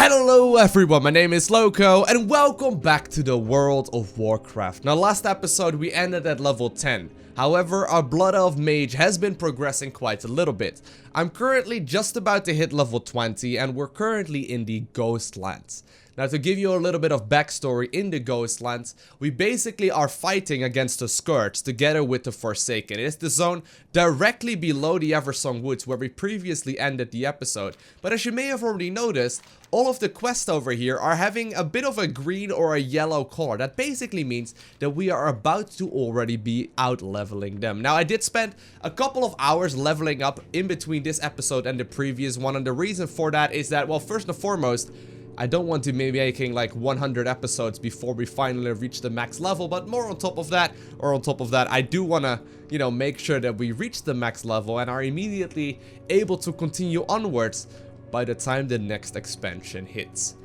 Hello everyone, my name is Lowko and welcome back to the World of Warcraft. Now last episode we ended at level 10. However, our Blood Elf Mage has been progressing quite a little bit. I'm currently just about to hit level 20 and we're currently in the Ghostlands. Now to give you a little bit of backstory in the Ghostlands, we basically are fighting against the Scourge together with the Forsaken. It is the zone directly below the Eversong Woods where we previously ended the episode. But as you may have already noticed, all of the quests over here are having a bit of a green or a yellow color. That basically means that we are about to already be out leveling them. Now I did spend a couple of hours leveling up in between this episode and the previous one, and the reason for that is that, well, first and foremost, I don't want to be making like 100 episodes before we finally reach the max level, but more on top of that, I do want to, you know, make sure that we reach the max level and are immediately able to continue onwards by the time the next expansion hits.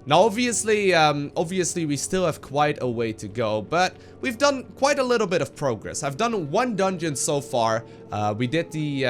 Now obviously we still have quite a way to go, but we've done quite a little bit of progress. I've done one dungeon so far. We did the,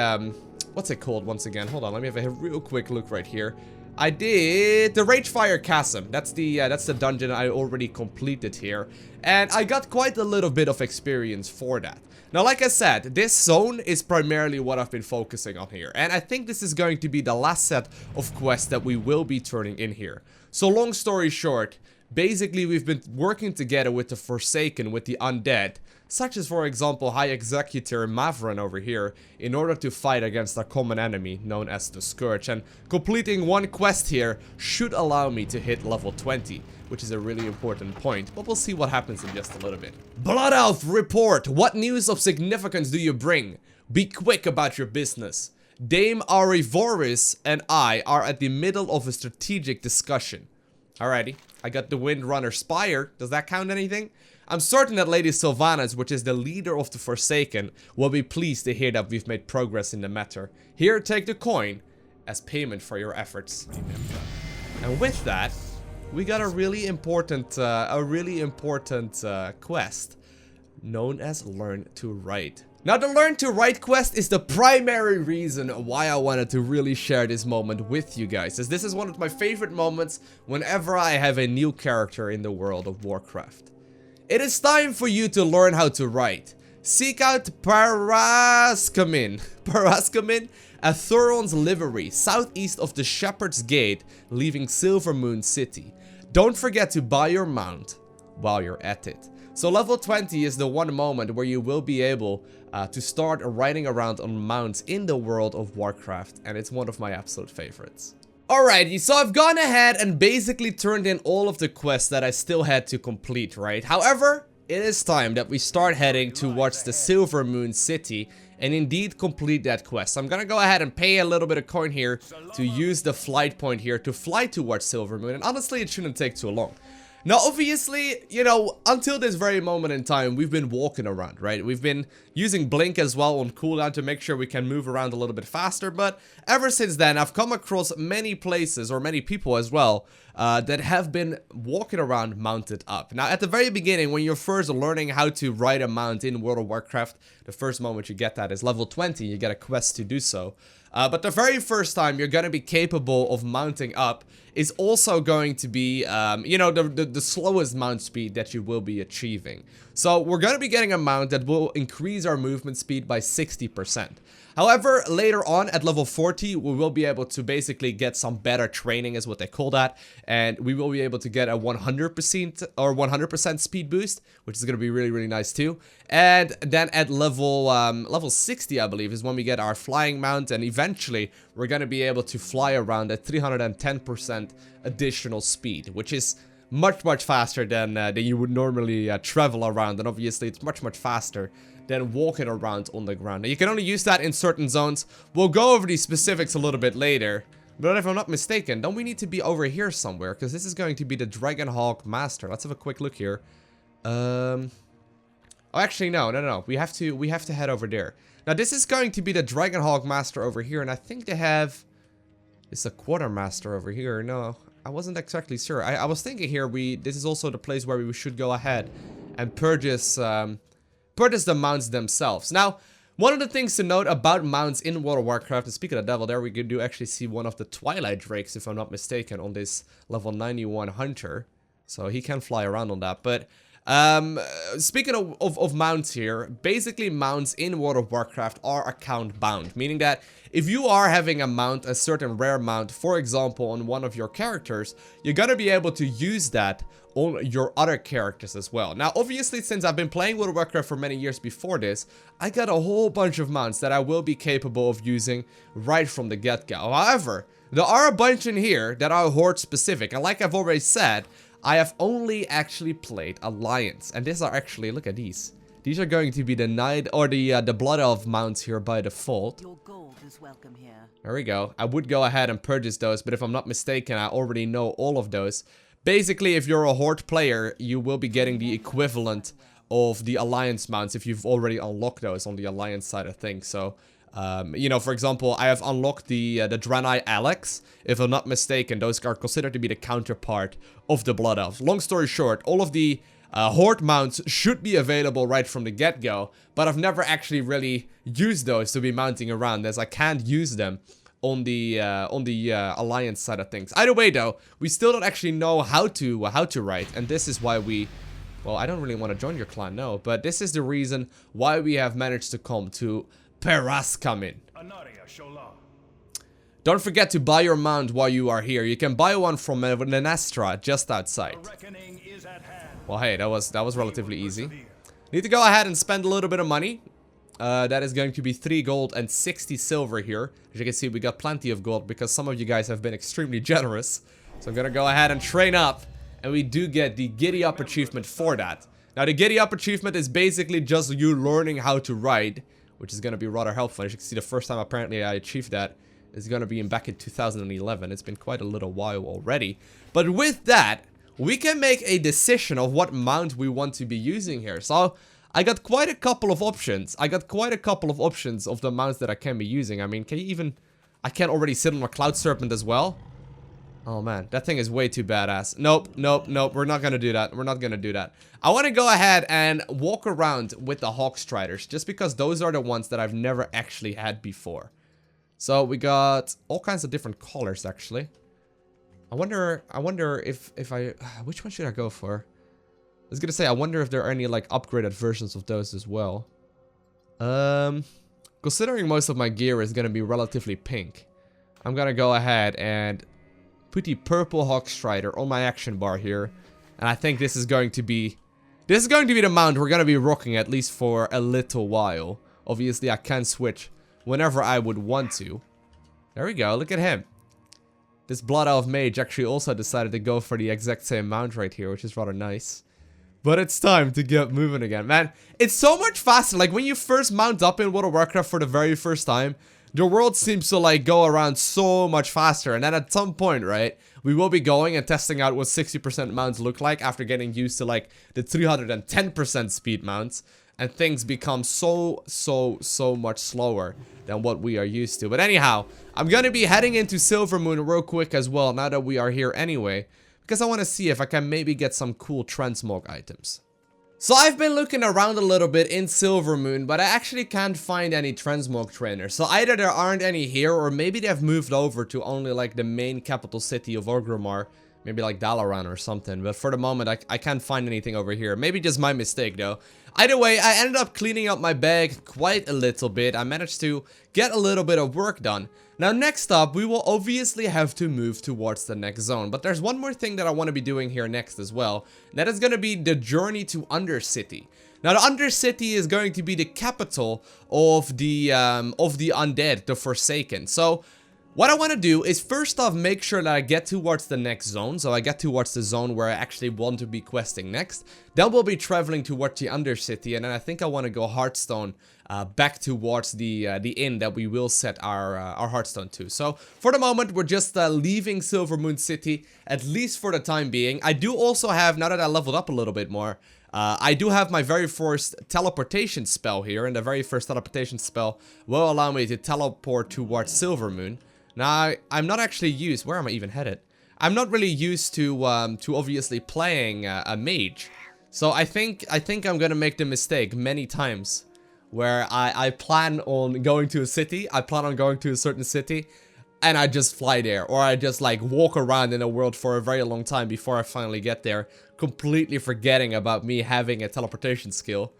what's it called once again? Hold on, let me have a real quick look right here. I did the Ragefire Chasm. That's the dungeon I already completed here, and I got quite a little bit of experience for that. Now, like I said, this zone is primarily what I've been focusing on here, and I think this is going to be the last set of quests that we will be turning in here. So long story short, basically we've been working together with the Forsaken, with the Undead, such as for example High Executor Mavran over here, in order to fight against a common enemy known as the Scourge, and completing one quest here should allow me to hit level 20, which is a really important point, but we'll see what happens in just a little bit. Blood Elf, report! What news of significance do you bring? Be quick about your business. Dame Arivoris and I are at the middle of a strategic discussion. Alrighty, I got the Windrunner Spire. Does that count anything? I'm certain that Lady Sylvanas, which is the leader of the Forsaken, will be pleased to hear that we've made progress in the matter. Here, take the coin as payment for your efforts. And with that, we got a really important quest known as Learn to Write. Now, the Learn to Write quest is the primary reason why I wanted to really share this moment with you guys, as this is one of my favorite moments whenever I have a new character in the World of Warcraft. It is time for you to learn how to write. Seek out Paraskamin, a Thuron's livery, southeast of the Shepherd's Gate, leaving Silvermoon City. Don't forget to buy your mount while you're at it. So level 20 is the one moment where you will be able to start riding around on mounts in the World of Warcraft, and it's one of my absolute favorites. Alrighty, so I've gone ahead and basically turned in all of the quests that I still had to complete, right? However, it is time that we start heading towards the Silvermoon City and indeed complete that quest. So I'm gonna go ahead and pay a little bit of coin here to use the flight point here to fly towards Silvermoon, and honestly it shouldn't take too long. Now, obviously, you know, until this very moment in time, we've been walking around, right? We've been using Blink as well on cooldown to make sure we can move around a little bit faster, but ever since then, I've come across many places, or many people as well, that have been walking around mounted up. Now, at the very beginning, when you're first learning how to ride a mount in World of Warcraft, the first moment you get that is level 20, you get a quest to do so. But the very first time you're going to be capable of mounting up is also going to be, you know, the slowest mount speed that you will be achieving. So we're going to be getting a mount that will increase our movement speed by 60%. However, later on at level 40, we will be able to basically get some better training, is what they call that, and we will be able to get a 100% speed boost, which is going to be really, really nice too. And then at level 60, I believe, is when we get our flying mount, and eventually we're going to be able to fly around at 310% additional speed, which is much faster than you would normally travel around, and obviously it's much faster than walking around on the ground. Now, you can only use that in certain zones. We'll go over these specifics a little bit later, but if I'm not mistaken, don't we need to be over here somewhere? Because this is going to be the Dragonhawk Master. Let's have a quick look here. Oh, actually, no. We have to head over there. Now, this is going to be the Dragonhawk Master over here, and I think they have... It's a Quartermaster over here. No, I wasn't exactly sure. I was thinking here, this is also the place where we should go ahead and purchase the mounts themselves. Now, One of the things to note about mounts in World of Warcraft, and speaking of devil, there we do actually see one of the Twilight Drakes, if I'm not mistaken, on this level 91 Hunter. So he can fly around on that. But speaking of mounts here, basically mounts in World of Warcraft are account bound, meaning that if you are having a mount, a certain rare mount, for example, on one of your characters, you're gonna be able to use that on your other characters as well. Now, obviously, since I've been playing World of Warcraft for many years before this, I got a whole bunch of mounts that I will be capable of using right from the get-go. However, there are a bunch in here that are Horde specific, and like I've already said, I have only actually played Alliance, and these are actually, look at these. These are going to be the Knight or the Blood Elf mounts here by default. Your gold is welcome here. There we go. I would go ahead and purchase those, but if I'm not mistaken, I already know all of those. Basically, if you're a Horde player, you will be getting the equivalent of the Alliance mounts if you've already unlocked those on the Alliance side of things. So, you know, for example, I have unlocked the Draenei Alex. If I'm not mistaken, those are considered to be the counterpart of the Blood Elves. Long story short, all of the Horde mounts should be available right from the get-go, but I've never actually really used those to be mounting around, as I can't use them on the Alliance side of things. Either way, though, we still don't actually know how to write, and this is why we... Well, I don't really want to join your clan, no, but this is the reason why we have managed to come to Peraskamin. Don't forget to buy your mount while you are here. You can buy one from Nenestra just outside. Well, hey, that was relatively easy. Need to go ahead and spend a little bit of money. That is going to be 3 gold and 60 silver here. As you can see, we got plenty of gold because some of you guys have been extremely generous. So I'm gonna go ahead and train up, and we do get the Giddy Up achievement for that. Now, the Giddy Up achievement is basically just you learning how to ride, which is gonna be rather helpful. As you can see, the first time apparently I achieved that is gonna be back in 2011. It's been quite a little while already. But with that, we can make a decision of what mount we want to be using here. So I got quite a couple of options. I got quite a couple of options of the mounts that I can be using. I mean, can you even... I can already sit on a Cloud Serpent as well. Oh man, that thing is way too badass. Nope, nope, nope. We're not gonna do that. We're not gonna do that. I want to go ahead and walk around with the Hawk Striders, just because those are the ones that I've never actually had before. So we got all kinds of different colors, actually. I wonder if I... Which one should I go for? I was gonna say, I wonder if there are any, like, upgraded versions of those as well. Considering most of my gear is gonna be relatively pink, I'm gonna go ahead and put the purple Hawk Strider on my action bar here. And I think this is going to be... This is going to be the mount we're gonna be rocking at least for a little while. Obviously, I can switch whenever I would want to. There we go, look at him. This Blood Elf Mage actually also decided to go for the exact same mount right here, which is rather nice. But it's time to get moving again, man. It's so much faster. Like, when you first mount up in World of Warcraft for the very first time, the world seems to, like, go around so much faster. And then at some point, right, we will be going and testing out what 60% mounts look like after getting used to, like, the 310% speed mounts. And things become so much slower than what we are used to. But anyhow, I'm gonna be heading into Silvermoon real quick as well, now that we are here anyway, because I want to see if I can maybe get some cool transmog items. So I've been looking around a little bit in Silvermoon, but I actually can't find any transmog trainers. So either there aren't any here, or maybe they've moved over to only, like, the main capital city of Orgrimmar. Maybe like Dalaran or something, but for the moment I can't find anything over here. Maybe just my mistake though. Either way, I ended up cleaning up my bag quite a little bit. I managed to get a little bit of work done. Now next up, we will obviously have to move towards the next zone. But there's one more thing that I want to be doing here next as well. And that is going to be the journey to Undercity. Now the Undercity is going to be the capital of the undead, the Forsaken. So what I want to do is first off make sure that I get towards the next zone. So I get towards the zone where I actually want to be questing next. Then we'll be traveling towards the Undercity, and then I think I want to go Hearthstone back towards the inn that we will set our Hearthstone to. So for the moment we're just leaving Silvermoon City, at least for the time being. I do also have, now that I leveled up a little bit more, I do have my very first teleportation spell here, and the very first teleportation spell will allow me to teleport towards Silvermoon. Now, I'm not actually used... Where am I even headed? I'm not really used to obviously playing a mage. So I think I'm gonna make the mistake many times where I plan on going to a city, I plan on going to a certain city, and I just fly there, or I just like walk around in a world for a very long time before I finally get there, completely forgetting about me having a teleportation skill.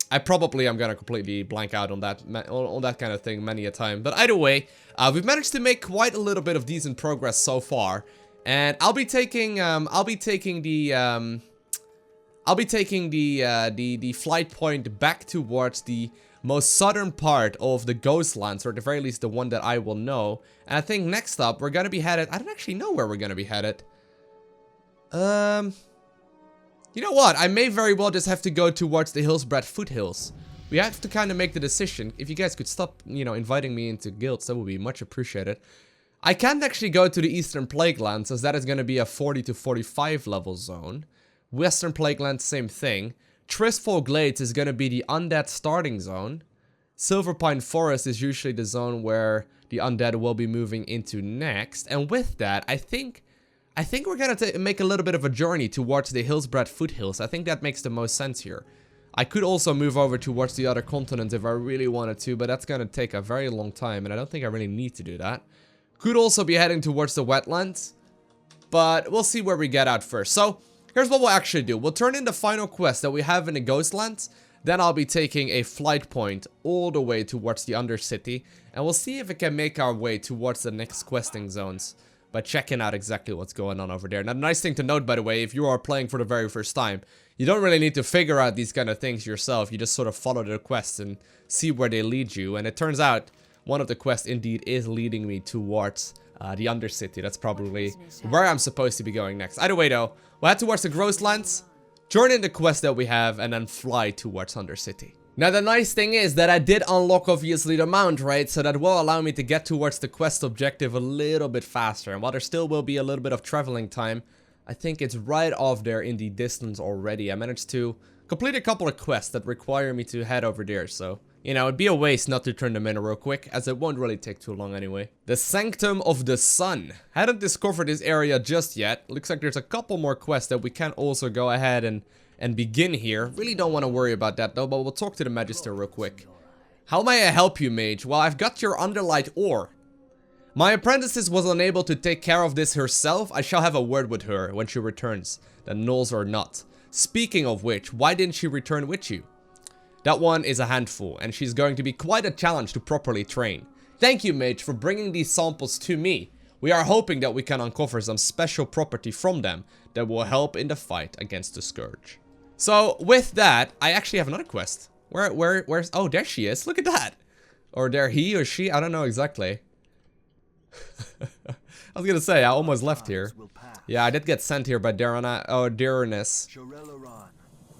I probably am gonna completely blank out on that kind of thing many a time. But either way, we've managed to make quite a little bit of decent progress so far, and I'll be taking the flight point back towards the most southern part of the Ghostlands, or at the very least the one that I will know. And I think next up we're gonna be headed. I don't actually know where we're gonna be headed. You know what? I may very well just have to go towards the Hillsbred foothills. We have to kind of make the decision. If you guys could stop, you know, inviting me into guilds, that would be much appreciated. I can't actually go to the Eastern Plaguelands, as that is going to be a 40 to 45 level zone. Western Plaguelands, same thing. Tristfall Glades is going to be the undead starting zone. Silverpine Forest is usually the zone where the undead will be moving into next. And with that, I think we're going to make a little bit of a journey towards the Hillsbred foothills. I think that makes the most sense here. I could also move over towards the other continent if I really wanted to, but that's going to take a very long time, and I don't think I really need to do that. Could also be heading towards the wetlands, but we'll see where we get out first. So, here's what we'll actually do. We'll turn in the final quest that we have in the Ghostlands, then I'll be taking a flight point all the way towards the Undercity, and we'll see if we can make our way towards the next questing zones by checking out exactly what's going on over there. Now, the nice thing to note, by the way, if you are playing for the very first time, you don't really need to figure out these kind of things yourself. You just sort of follow the quests and see where they lead you. And it turns out one of the quests indeed is leading me towards the Undercity. That's probably where I'm supposed to be going next. Either way, though, we'll head towards the Ghostlands, join in the quest that we have, and then fly towards Undercity. Now, the nice thing is that I did unlock, obviously, the mount, right? So that will allow me to get towards the quest objective a little bit faster. And while there still will be a little bit of traveling time, I think it's right off there in the distance already. I managed to complete a couple of quests that require me to head over there. So, you know, it'd be a waste not to turn them in real quick, as it won't really take too long anyway. The Sanctum of the Sun. Hadn't discovered this area just yet. Looks like there's a couple more quests that we can also go ahead and begin here. Really don't want to worry about that though, but we'll talk to the Magister real quick. How may I help you, mage? Well, I've got your Underlight ore. My apprentice was unable to take care of this herself. I shall have a word with her when she returns, the nulls or not. Speaking of which, why didn't she return with you? That one is a handful, and she's going to be quite a challenge to properly train. Thank you, mage, for bringing these samples to me. We are hoping that we can uncover some special property from them that will help in the fight against the Scourge. So, with that, I actually have another quest. Where's... Oh, there she is. Look at that. Or there he or she. I don't know exactly. I was gonna say, I almost left here. Yeah, I did get sent here by Darrenus.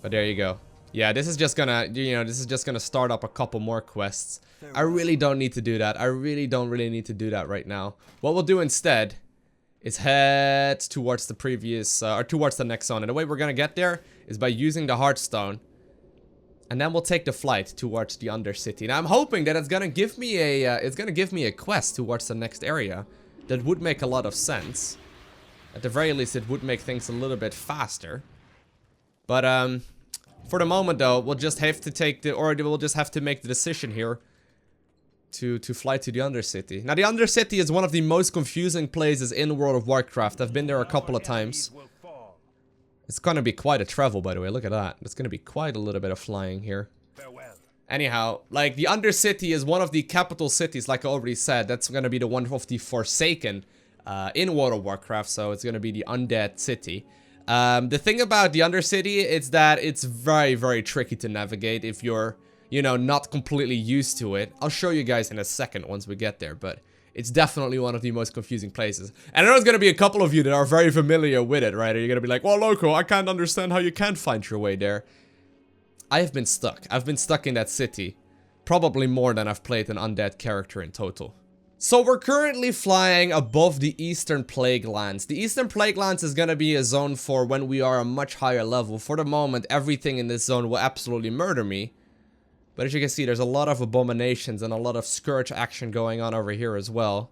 But there you go. Yeah, this is just gonna, you know, this is just gonna start up a couple more quests. I really don't need to do that. I really don't need to do that right now. What we'll do instead is head towards the previous, or towards the next zone. And the way we're gonna get there is by using the Heartstone. And then we'll take the flight towards the Undercity. Now I'm hoping that it's gonna give me a quest towards the next area. That would make a lot of sense. At the very least, it would make things a little bit faster. But for the moment though, we'll just have to take the, or we'll just have to make the decision here to fly to the Undercity. Now the Undercity is one of the most confusing places in World of Warcraft. I've been there a couple of times. It's gonna be quite a travel, by the way. Look at that. It's gonna be quite a little bit of flying here. Anyhow, like, the Undercity is one of the capital cities, like I already said. That's gonna be the one of the Forsaken in World of Warcraft, so it's gonna be the undead city. The thing about the Undercity is that it's very, very tricky to navigate if you're, you know, not completely used to it. I'll show you guys in a second once we get there, but it's definitely one of the most confusing places. And I know there's gonna be a couple of you that are very familiar with it, right? Or you're gonna be like, well, Lowko, I can't understand how you can't find your way there. I have been stuck. I've been stuck in that city. Probably more than I've played an undead character in total. So we're currently flying above the Eastern Plaguelands. The Eastern Plaguelands is gonna be a zone for when we are a much higher level. For the moment, everything in this zone will absolutely murder me. But as you can see, there's a lot of abominations and a lot of Scourge action going on over here as well.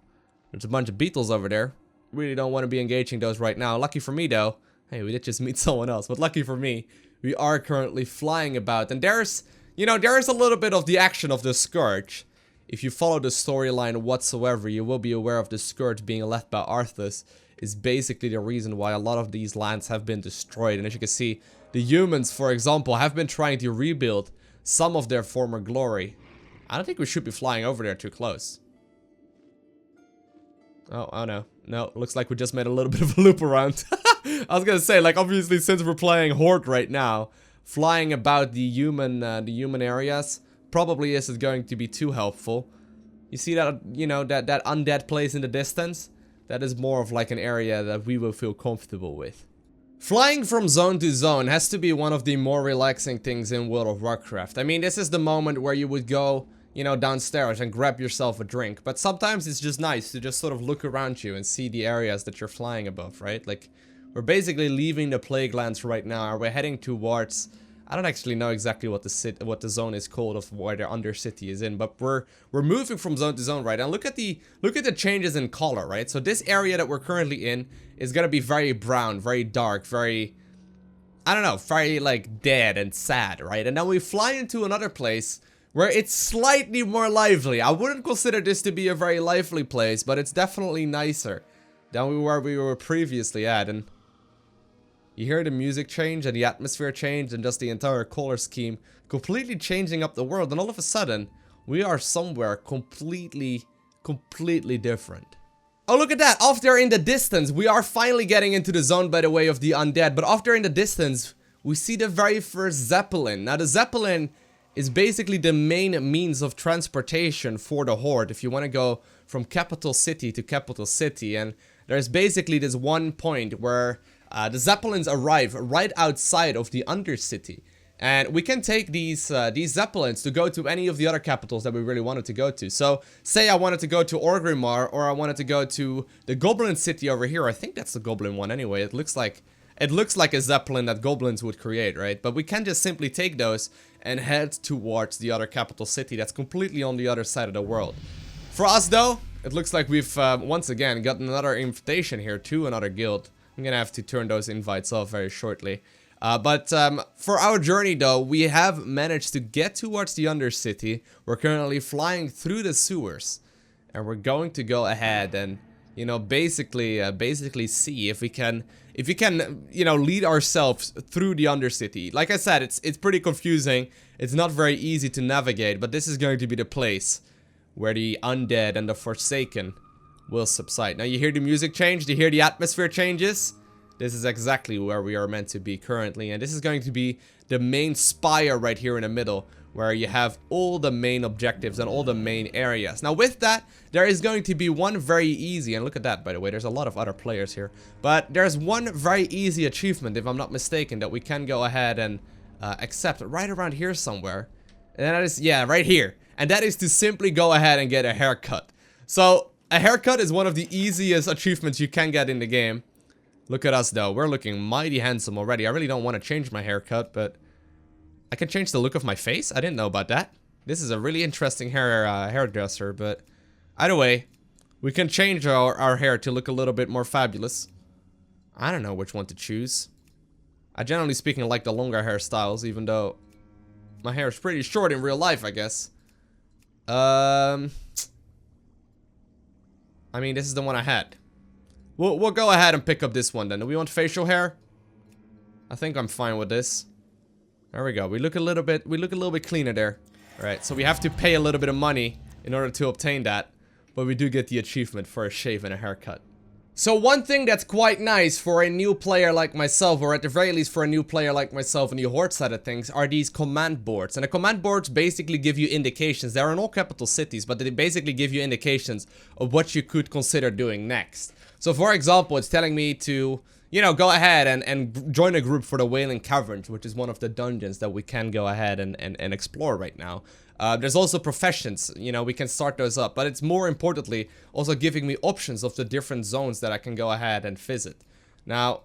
There's a bunch of beetles over there. Really don't want to be engaging those right now. Lucky for me though, hey, we did just meet someone else, but lucky for me, we are currently flying about. And there's, you know, there is a little bit of the action of the Scourge. If you follow the storyline whatsoever, you will be aware of the Scourge being left by Arthas is basically the reason why a lot of these lands have been destroyed. And as you can see, the humans, for example, have been trying to rebuild some of their former glory. I don't think we should be flying over there too close. Oh no. No, looks like we just made a little bit of a loop around. I was gonna say, like, obviously, since we're playing Horde right now, flying about the human areas probably isn't going to be too helpful. You see that, you know, that undead place in the distance? That is more of like an area that we will feel comfortable with. Flying from zone to zone has to be one of the more relaxing things in World of Warcraft. I mean, this is the moment where you would go, you know, downstairs and grab yourself a drink. But sometimes it's just nice to just sort of look around you and see the areas that you're flying above, right? Like, we're basically leaving the Plague Lands right now, and we're heading towards... I don't actually know exactly what the zone is called of where the Undercity is in, but we're moving from zone to zone, right? And look at the changes in color, right? So this area that we're currently in is gonna be very brown, very dark, very, I don't know, very like dead and sad, right? And then we fly into another place where it's slightly more lively. I wouldn't consider this to be a very lively place, but it's definitely nicer than where we were previously at. And you hear the music change and the atmosphere change and just the entire color scheme completely changing up the world, and all of a sudden we are somewhere completely different. Oh, look at that! Off there in the distance, we are finally getting into the zone, by the way, of the undead, but off there in the distance we see the very first Zeppelin. Now the Zeppelin is basically the main means of transportation for the Horde if you want to go from capital city to capital city, and there's basically this one point where the Zeppelins arrive right outside of the Undercity, and we can take these Zeppelins to go to any of the other capitals that we really wanted to go to. So, say I wanted to go to Orgrimmar, or I wanted to go to the Goblin City over here. I think that's the Goblin one anyway. It looks like a Zeppelin that goblins would create, right? But we can just simply take those and head towards the other capital city that's completely on the other side of the world. For us, though, it looks like we've once again gotten another invitation here to another guild. I'm gonna have to turn those invites off very shortly. But for our journey, though, we have managed to get towards the Undercity. We're currently flying through the sewers, and we're going to go ahead and, you know, basically see if we can, you know, lead ourselves through the Undercity. Like I said, it's pretty confusing. It's not very easy to navigate, but this is going to be the place where the undead and the Forsaken will subside. Now you hear the music change, you hear the atmosphere changes. This is exactly where we are meant to be currently, and this is going to be the main spire right here in the middle, where you have all the main objectives and all the main areas. Now with that, there is going to be one very easy, and look at that, by the way, there's a lot of other players here, but there's one very easy achievement, if I'm not mistaken, that we can go ahead and accept right around here somewhere. And that is, yeah, right here. And that is to simply go ahead and get a haircut. So a haircut is one of the easiest achievements you can get in the game. Look at us, though. We're looking mighty handsome already. I really don't want to change my haircut, but I can change the look of my face. I didn't know about that. This is a really interesting hairdresser, but either way, we can change our hair to look a little bit more fabulous. I don't know which one to choose. I generally speaking like the longer hairstyles, even though my hair is pretty short in real life, I guess. I mean, this is the one I had. We'll go ahead and pick up this one then. Do we want facial hair? I think I'm fine with this. There we go. We look a little bit cleaner there. Alright, so we have to pay a little bit of money in order to obtain that. But we do get the achievement for a shave and a haircut. So one thing that's quite nice for a new player like myself, or at the very least for a new player like myself in the Horde side of things, are these command boards. And the command boards basically give you indications. They're in all capital cities, but they basically give you indications of what you could consider doing next. So for example, it's telling me to, you know, go ahead and join a group for the Wailing Caverns, which is one of the dungeons that we can go ahead and explore right now. There's also professions, you know, we can start those up, but it's more importantly also giving me options of the different zones that I can go ahead and visit. Now,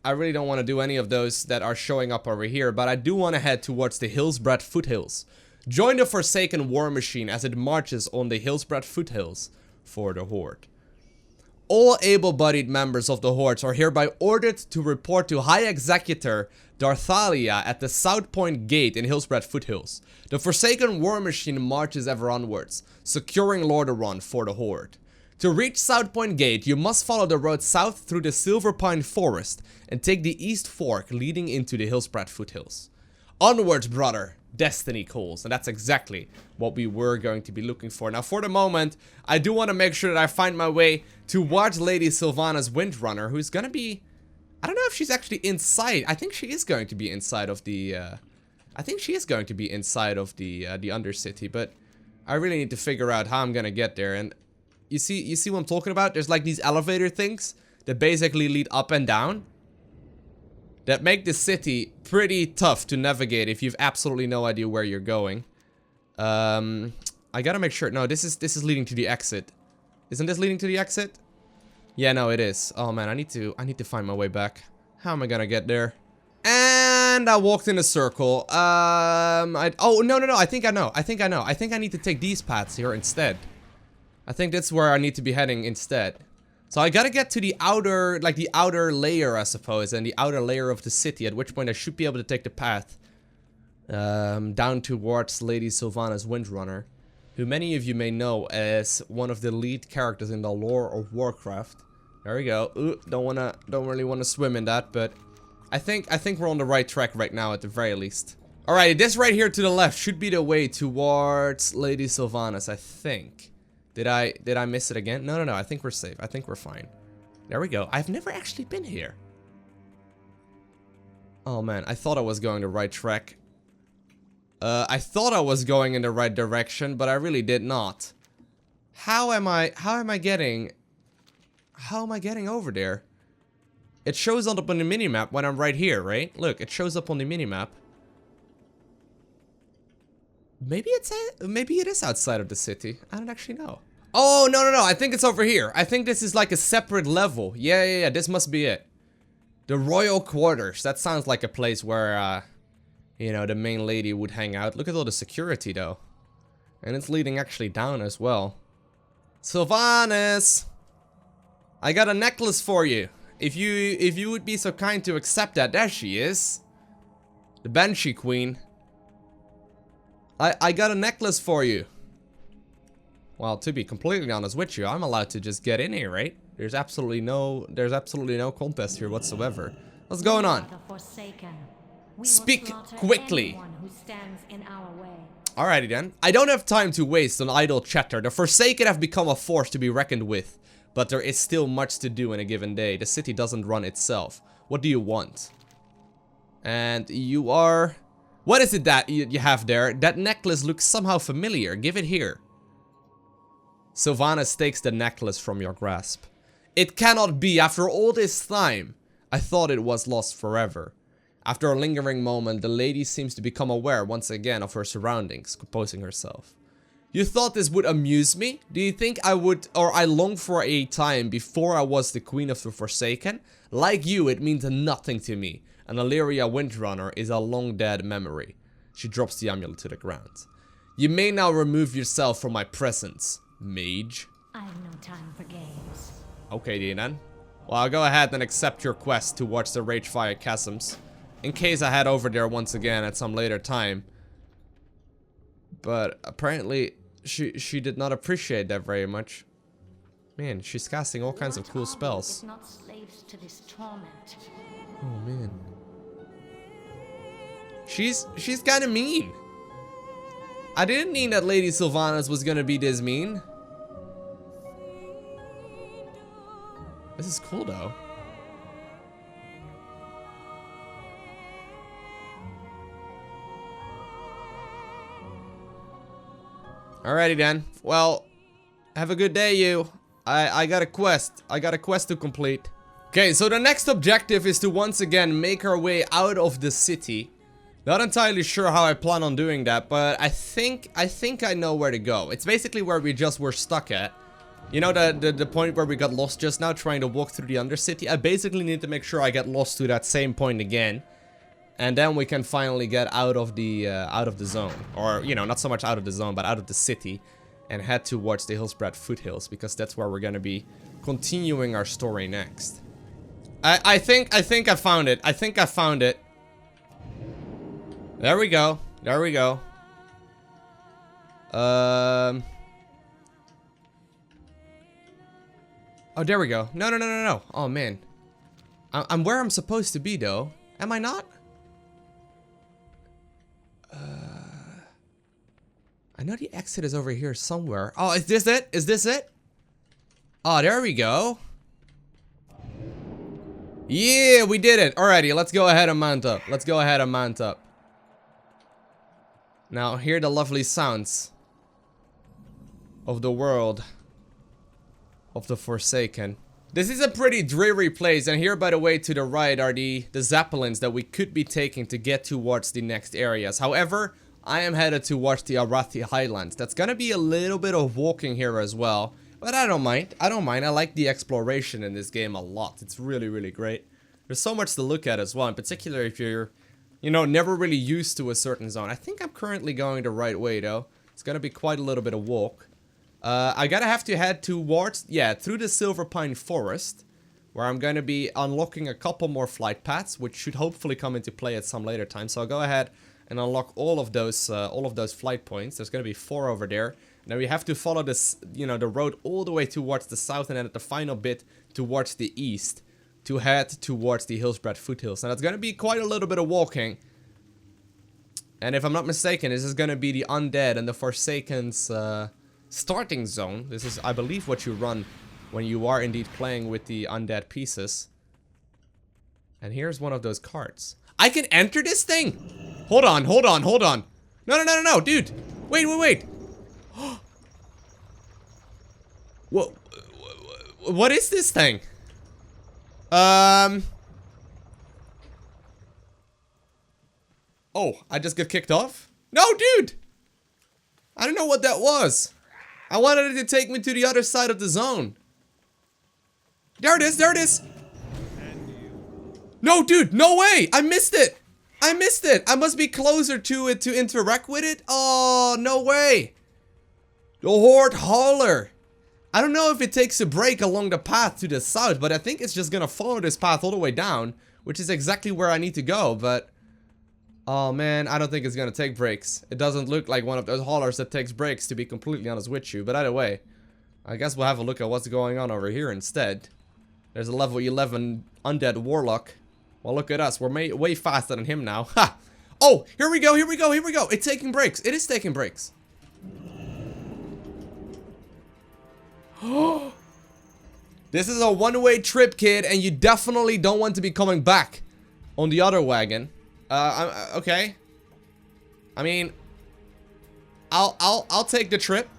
I really don't want to do any of those that are showing up over here, but I do want to head towards the Hillsbrad Foothills. Join the Forsaken War Machine as it marches on the Hillsbrad Foothills for the Horde. All able-bodied members of the Hordes are hereby ordered to report to High Executor Darthalia at the South Point Gate in Hillspread Foothills. The Forsaken War Machine marches ever onwards, securing Lordaeron for the Horde. To reach South Point Gate, you must follow the road south through the Silver Pine Forest and take the East Fork leading into the Hillspread Foothills. Onwards, brother! Destiny calls, and that's exactly what we were going to be looking for. Now, for the moment, I do want to make sure that I find my way towards Lady Sylvanas Windrunner, who's gonna be... I don't know if she's actually inside. I think she is going to be inside of the... I think she is going to be inside of the Undercity, but I really need to figure out how I'm gonna get there. And you see what I'm talking about? There's like these elevator things that basically lead up and down, that make the city pretty tough to navigate if you've absolutely no idea where you're going. I gotta make sure. No, this is leading to the exit. Isn't this leading to the exit? Yeah, no, it is. Oh man, I need to find my way back. How am I gonna get there? And I walked in a circle. Oh no, I think I know. I think I need to take these paths here instead. I think that's where I need to be heading instead. So I gotta get to the outer, like the outer layer, I suppose, and the outer layer of the city, at which point I should be able to take the path down towards Lady Sylvanas Windrunner, who many of you may know as one of the lead characters in the lore of Warcraft. There we go. Ooh, don't really wanna swim in that, but I think we're on the right track right now at the very least. Alright, this right here to the left should be the way towards Lady Sylvanas, I think. Did I miss it again? No, I think we're safe. I think we're fine. There we go. I've never actually been here. Oh man, I thought I was going the right track. I thought I was going in the right direction, but I really did not. How am I getting over there? It shows up on the minimap when I'm right here, right? Look, it shows up on the minimap. Maybe it is outside of the city. I don't actually know. Oh, no. I think it's over here. I think this is like a separate level. Yeah. This must be it. The Royal Quarters. That sounds like a place where, you know, the main lady would hang out. Look at all the security, though. And it's leading actually down as well. Sylvanas! I got a necklace for you. If you would be so kind to accept that. There she is. The Banshee Queen. I got a necklace for you. Well, to be completely honest with you, I'm allowed to just get in here, right? There's absolutely no contest here whatsoever. What's going on? Speak quickly. Alrighty then. I don't have time to waste on idle chatter. The Forsaken have become a force to be reckoned with, but there is still much to do in a given day. The city doesn't run itself. What do you want? And you are... What is it that you have there? That necklace looks somehow familiar. Give it here. Sylvanas takes the necklace from your grasp. It cannot be. After all this time, I thought it was lost forever. After a lingering moment, the lady seems to become aware once again of her surroundings, composing herself. You thought this would amuse me? Do you think I would, or I long for a time before I was the Queen of the Forsaken? Like you, it means nothing to me. And Illyria Windrunner is a long dead memory. She drops the amulet to the ground. You may now remove yourself from my presence, mage. I have no time for games. Okay, then. Well, I'll go ahead and accept your quest towards the Ragefire Chasms, in case I head over there once again at some later time. But apparently, she did not appreciate that very much. Man, she's casting all kinds of cool spells. Not slaves to this torment. Oh man. She's kind of mean. I didn't mean that Lady Sylvanas was gonna be this mean. This is cool though. Alrighty then. Well, have a good day, you. I got a quest. I got a quest to complete. Okay, so the next objective is to once again make our way out of the city. Not entirely sure how I plan on doing that, but I think I know where to go. It's basically where we just were stuck at. You know, the point where we got lost just now, trying to walk through the Undercity. I basically need to make sure I get lost to that same point again, and then we can finally get out of the zone, or you know, not so much out of the zone, but out of the city, and head towards the Hillspread Foothills, because that's where we're gonna be continuing our story next. I think I found it. I think I found it. There we go. There we go. Oh, there we go. No. Oh, man. I'm where I'm supposed to be, though. Am I not? I know the exit is over here somewhere. Oh, is this it? Is this it? Oh, there we go. Yeah, we did it. Alrighty, let's go ahead and mount up. Let's go ahead and mount up. Now, hear the lovely sounds of the world of the Forsaken. This is a pretty dreary place, and here, by the way, to the right are the Zeppelins that we could be taking to get towards the next areas. However, I am headed towards the Arathi Highlands. That's gonna be a little bit of walking here as well, but I don't mind. I don't mind. I like the exploration in this game a lot. It's really, really great. There's so much to look at as well, in particular if you're, you know, never really used to a certain zone. I think I'm currently going the right way, though. It's gonna be quite a little bit of walk. I gotta have to head towards, yeah, through the Silver Pine Forest, where I'm gonna be unlocking a couple more flight paths, which should hopefully come into play at some later time. So I'll go ahead and unlock all of those flight points. There's gonna be 4 over there. Now we have to follow this, you know, the road all the way towards the south, and then at the final bit towards the east to head towards the Hillsbred Foothills. Now that's gonna be quite a little bit of walking. And if I'm not mistaken, this is gonna be the Undead and the Forsaken's starting zone. This is, I believe, what you run when you are indeed playing with the undead pieces. And here's one of those carts. I can enter this thing? Hold on. No, dude. Wait. What is this thing? Oh, I just got kicked off? No, dude. I don't know what that was. I wanted it to take me to the other side of the zone. There it is. No, dude, no way. I missed it. I must be closer to it to interact with it. Oh, no way. The Horde Hauler. I don't know if it takes a break along the path to the south, but I think it's just gonna follow this path all the way down, which is exactly where I need to go, but oh man, I don't think it's gonna take breaks. It doesn't look like one of those haulers that takes breaks, to be completely honest with you. But either way, I guess we'll have a look at what's going on over here instead. There's a level 11 undead warlock. Well, look at us. We're way faster than him now. Ha! Oh, here we go. It's taking breaks. It is taking breaks. This is a one-way trip, kid, and you definitely don't want to be coming back on the other wagon. Okay. I mean, I'll take the trip.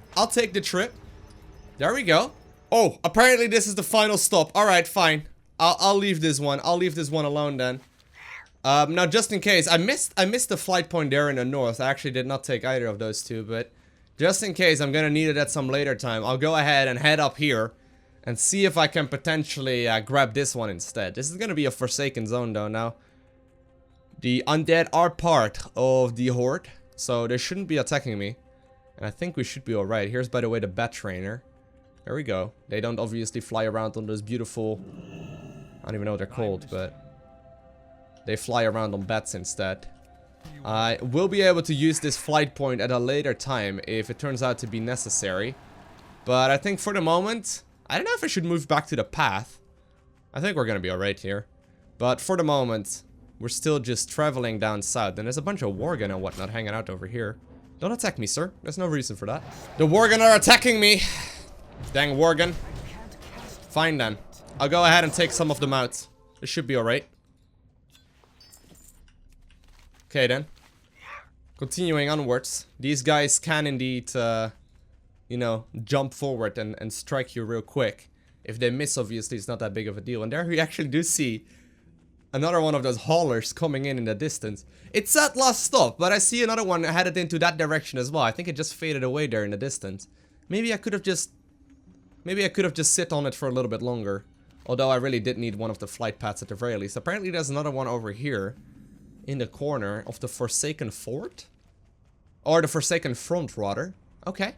There we go. Oh, apparently this is the final stop. All right, fine. I'll leave this one. I'll leave this one alone then. Now just in case, I missed the flight point there in the north. I actually did not take either of those two, but just in case I'm gonna need it at some later time, I'll go ahead and head up here and see if I can potentially grab this one instead. This is gonna be a Forsaken zone though now. The undead are part of the Horde, so they shouldn't be attacking me. And I think we should be alright. Here's, by the way, the bat trainer. There we go. They don't obviously fly around on those beautiful... I don't even know what they're called, but... they fly around on bats instead. I will be able to use this flight point at a later time if it turns out to be necessary. But I think for the moment... I don't know if I should move back to the path. I think we're gonna be alright here. But for the moment... we're still just traveling down south, and there's a bunch of Worgen and whatnot hanging out over here. Don't attack me, sir. There's no reason for that. The Worgen are attacking me! Dang Worgen. Fine then. I'll go ahead and take some of them out. This should be alright. Okay then. Continuing onwards. These guys can indeed, you know, jump forward and strike you real quick. If they miss, obviously, it's not that big of a deal. And there we actually do see another one of those haulers coming in the distance. It said last stop, but I see another one headed into that direction as well. I think it just faded away there in the distance. Maybe I could have just sit on it for a little bit longer. Although I really did need one of the flight paths at the very least. Apparently there's another one over here in the corner of the Forsaken Fort. Or the Forsaken Front, rather. Okay.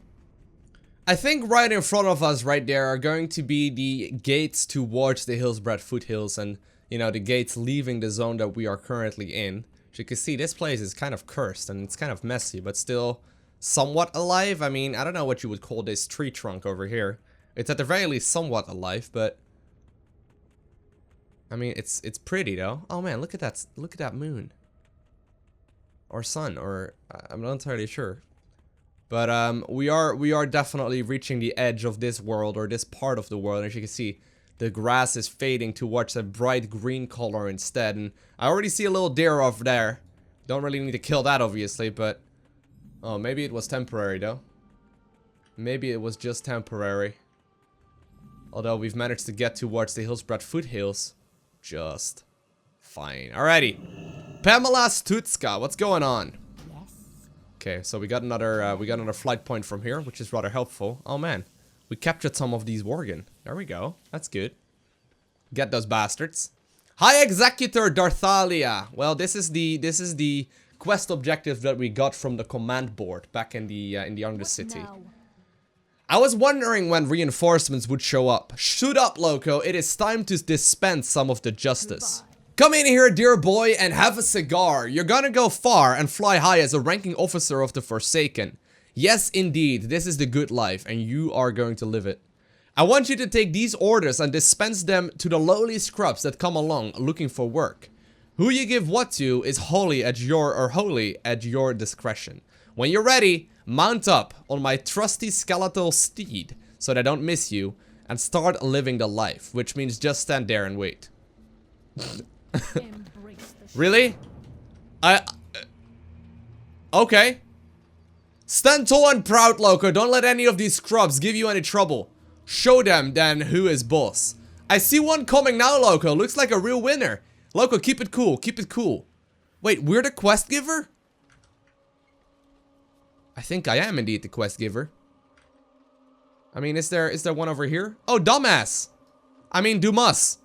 I think right in front of us right there are going to be the gates towards the Hillsbred foothills and, you know, the gates leaving the zone that we are currently in. As you can see, this place is kind of cursed and it's kind of messy, but still somewhat alive. I mean, I don't know what you would call this tree trunk over here. It's at the very least somewhat alive, but I mean, it's pretty though. Oh man, look at that moon. Or sun, or I'm not entirely sure. But we are definitely reaching the edge of this world, or this part of the world. As you can see, the grass is fading towards a bright green color instead. And I already see a little deer over there. Don't really need to kill that, obviously, but oh, maybe it was temporary though. Maybe it was just temporary. Although we've managed to get towards the Hillsbred foothills just fine. Alrighty, Pamela Stutska, what's going on? Okay, so we got another flight point from here, which is rather helpful. Oh man, we captured some of these Worgen. There we go. That's good. Get those bastards. High Executor Darthalia. Well, this is the quest objective that we got from the command board back in the Undercity. I was wondering when reinforcements would show up. Shoot up, Lowko. It is time to dispense some of the justice. Come in here, dear boy, and have a cigar. You're gonna go far and fly high as a ranking officer of the Forsaken. Yes, indeed, this is the good life, and you are going to live it. I want you to take these orders and dispense them to the lowly scrubs that come along looking for work. Who you give what to is wholly at your discretion. When you're ready, mount up on my trusty skeletal steed so that I don't miss you, and start living the life, which means just stand there and wait. Really? Okay. Stand tall and proud, Lowko. Don't let any of these scrubs give you any trouble. Show them, then, who is boss. I see one coming now, Lowko. Looks like a real winner. Lowko, keep it cool. Keep it cool. Wait, we're the quest giver? I think I am indeed the quest giver. I mean, is there one over here? Oh, dumbass. I mean, Dumas.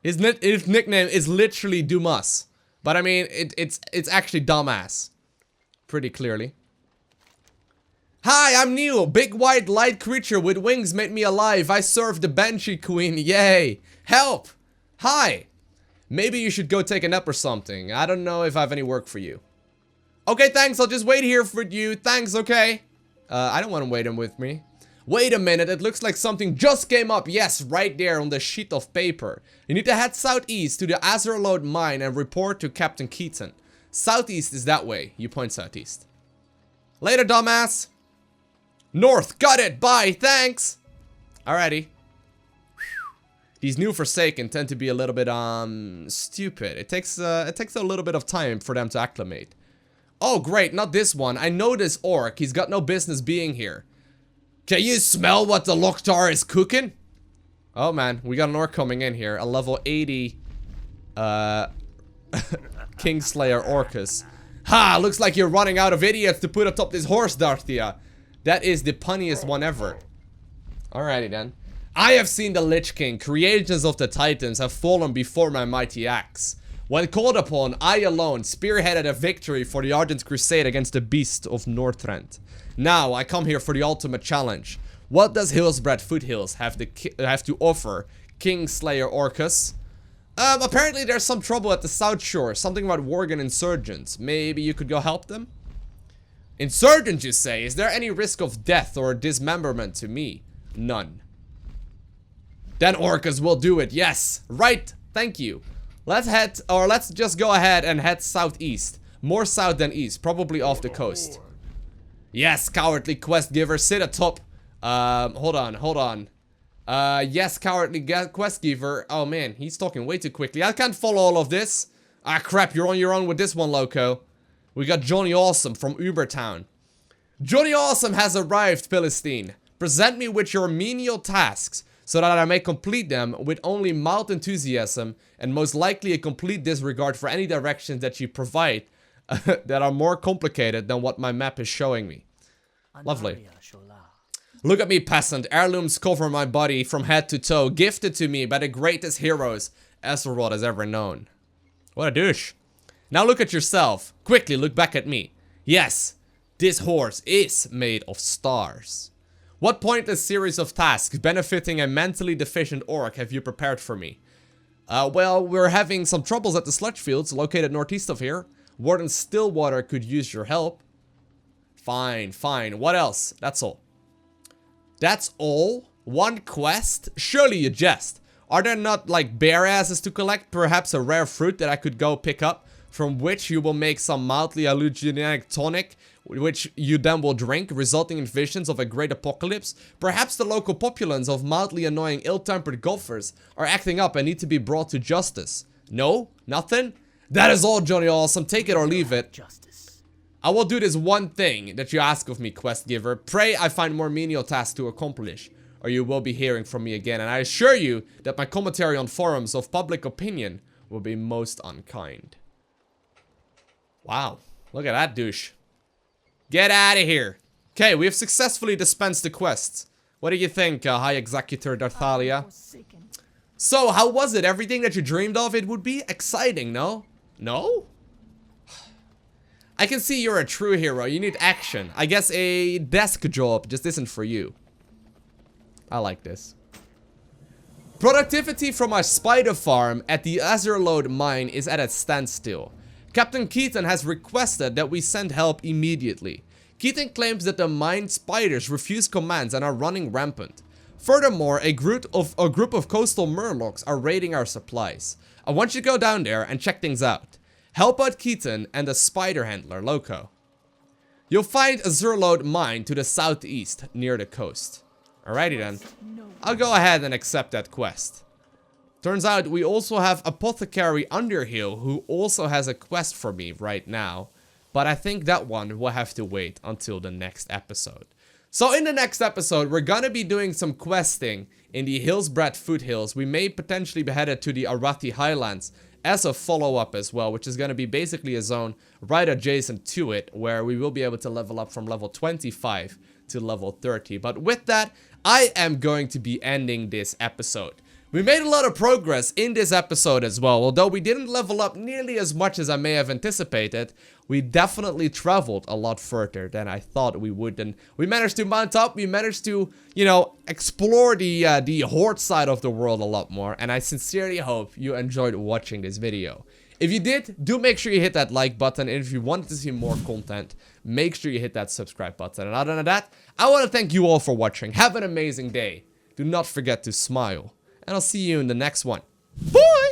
His nickname is literally Dumas. But I mean, it's actually dumbass. Pretty clearly. Hi, I'm new. Big white light creature with wings made me alive. I serve the Banshee Queen. Yay. Help. Hi. Maybe you should go take a nap or something. I don't know if I have any work for you. Okay, thanks. I'll just wait here for you. Thanks, okay. I don't want to wait him with me. Wait a minute, it looks like something just came up. Yes, right there on the sheet of paper. You need to head southeast to the Azerlode mine and report to Captain Keaton. Southeast is that way. You point southeast. Later, dumbass. North, got it. Bye, thanks. Alrighty. These new Forsaken tend to be a little bit stupid. It takes a little bit of time for them to acclimate. Oh great, not this one. I know this orc. He's got no business being here. Can you smell what the Loktar is cooking? Oh man, we got an orc coming in here. A level 80 Kingslayer Orcus. Ha! Looks like you're running out of idiots to put atop this horse, Darthia. That is the punniest one ever. Alrighty then. I have seen the Lich King. Creations of the Titans have fallen before my mighty axe. When called upon, I alone spearheaded a victory for the Ardent Crusade against the Beast of Northrend. Now, I come here for the ultimate challenge. What does Hillsbred Foothills have to offer Kingslayer Orcus? Apparently there's some trouble at the South Shore. Something about Worgen insurgents. Maybe you could go help them? Insurgents, you say? Is there any risk of death or dismemberment to me? None. Then Orcus will do it, yes. Right, thank you. Let's just go ahead and head southeast. More south than east, probably off the coast. Yes, cowardly quest giver, sit atop. Hold on. Yes, cowardly quest giver. Oh man, he's talking way too quickly. I can't follow all of this. Ah crap, you're on your own with this one, Lowko. We got Johnny Awesome from Ubertown. Johnny Awesome has arrived, Philistine. Present me with your menial tasks, so that I may complete them with only mild enthusiasm and most likely a complete disregard for any directions that you provide that are more complicated than what my map is showing me. Lovely. Look at me, peasant. Heirlooms cover my body from head to toe, gifted to me by the greatest heroes Azeroth has ever known. What a douche. Now look at yourself. Quickly look back at me. Yes, this horse is made of stars. What pointless series of tasks benefiting a mentally deficient orc have you prepared for me? Well, we're having some troubles at the sludge fields located northeast of here. Warden Stillwater could use your help. Fine, fine. What else? That's all. That's all? One quest? Surely you jest. Are there not, like, bear asses to collect? Perhaps a rare fruit that I could go pick up, from which you will make some mildly hallucinogenic tonic, which you then will drink, resulting in visions of a great apocalypse? Perhaps the local populace of mildly annoying, ill-tempered golfers are acting up and need to be brought to justice. No? Nothing? That is all, Johnny Awesome. Take it or leave it. Justice. I will do this one thing that you ask of me, quest giver. Pray I find more menial tasks to accomplish, or you will be hearing from me again, and I assure you that my commentary on forums of public opinion will be most unkind. Wow, look at that douche. Get out of here. Okay, we have successfully dispensed the quests. What do you think, High Executor Darthalia? So, how was it? Everything that you dreamed of? It would be exciting, no? No? I can see you're a true hero. You need action. I guess a desk job just isn't for you. I like this. Productivity from our spider farm at the Azurlode mine is at a standstill. Captain Keaton has requested that we send help immediately. Keaton claims that the mine spiders refuse commands and are running rampant. Furthermore, a group of coastal murlocs are raiding our supplies. I want you to go down there and check things out. Help out Keaton and the spider handler, Lowko. You'll find Azurlode mine to the southeast, near the coast. Alrighty then. I'll go ahead and accept that quest. Turns out we also have Apothecary Underhill, who also has a quest for me right now. But I think that one will have to wait until the next episode. So in the next episode, we're gonna be doing some questing in the Hillsbred foothills. We may potentially be headed to the Arathi Highlands as a follow-up as well, which is gonna be basically a zone right adjacent to it, where we will be able to level up from level 25 to level 30. But with that, I am going to be ending this episode. We made a lot of progress in this episode as well. Although we didn't level up nearly as much as I may have anticipated, we definitely traveled a lot further than I thought we would. And we managed to mount up, we managed to, you know, explore the Horde side of the world a lot more. And I sincerely hope you enjoyed watching this video. If you did, do make sure you hit that like button. And if you wanted to see more content, make sure you hit that subscribe button. And other than that, I want to thank you all for watching. Have an amazing day. Do not forget to smile. And I'll see you in the next one. Bye!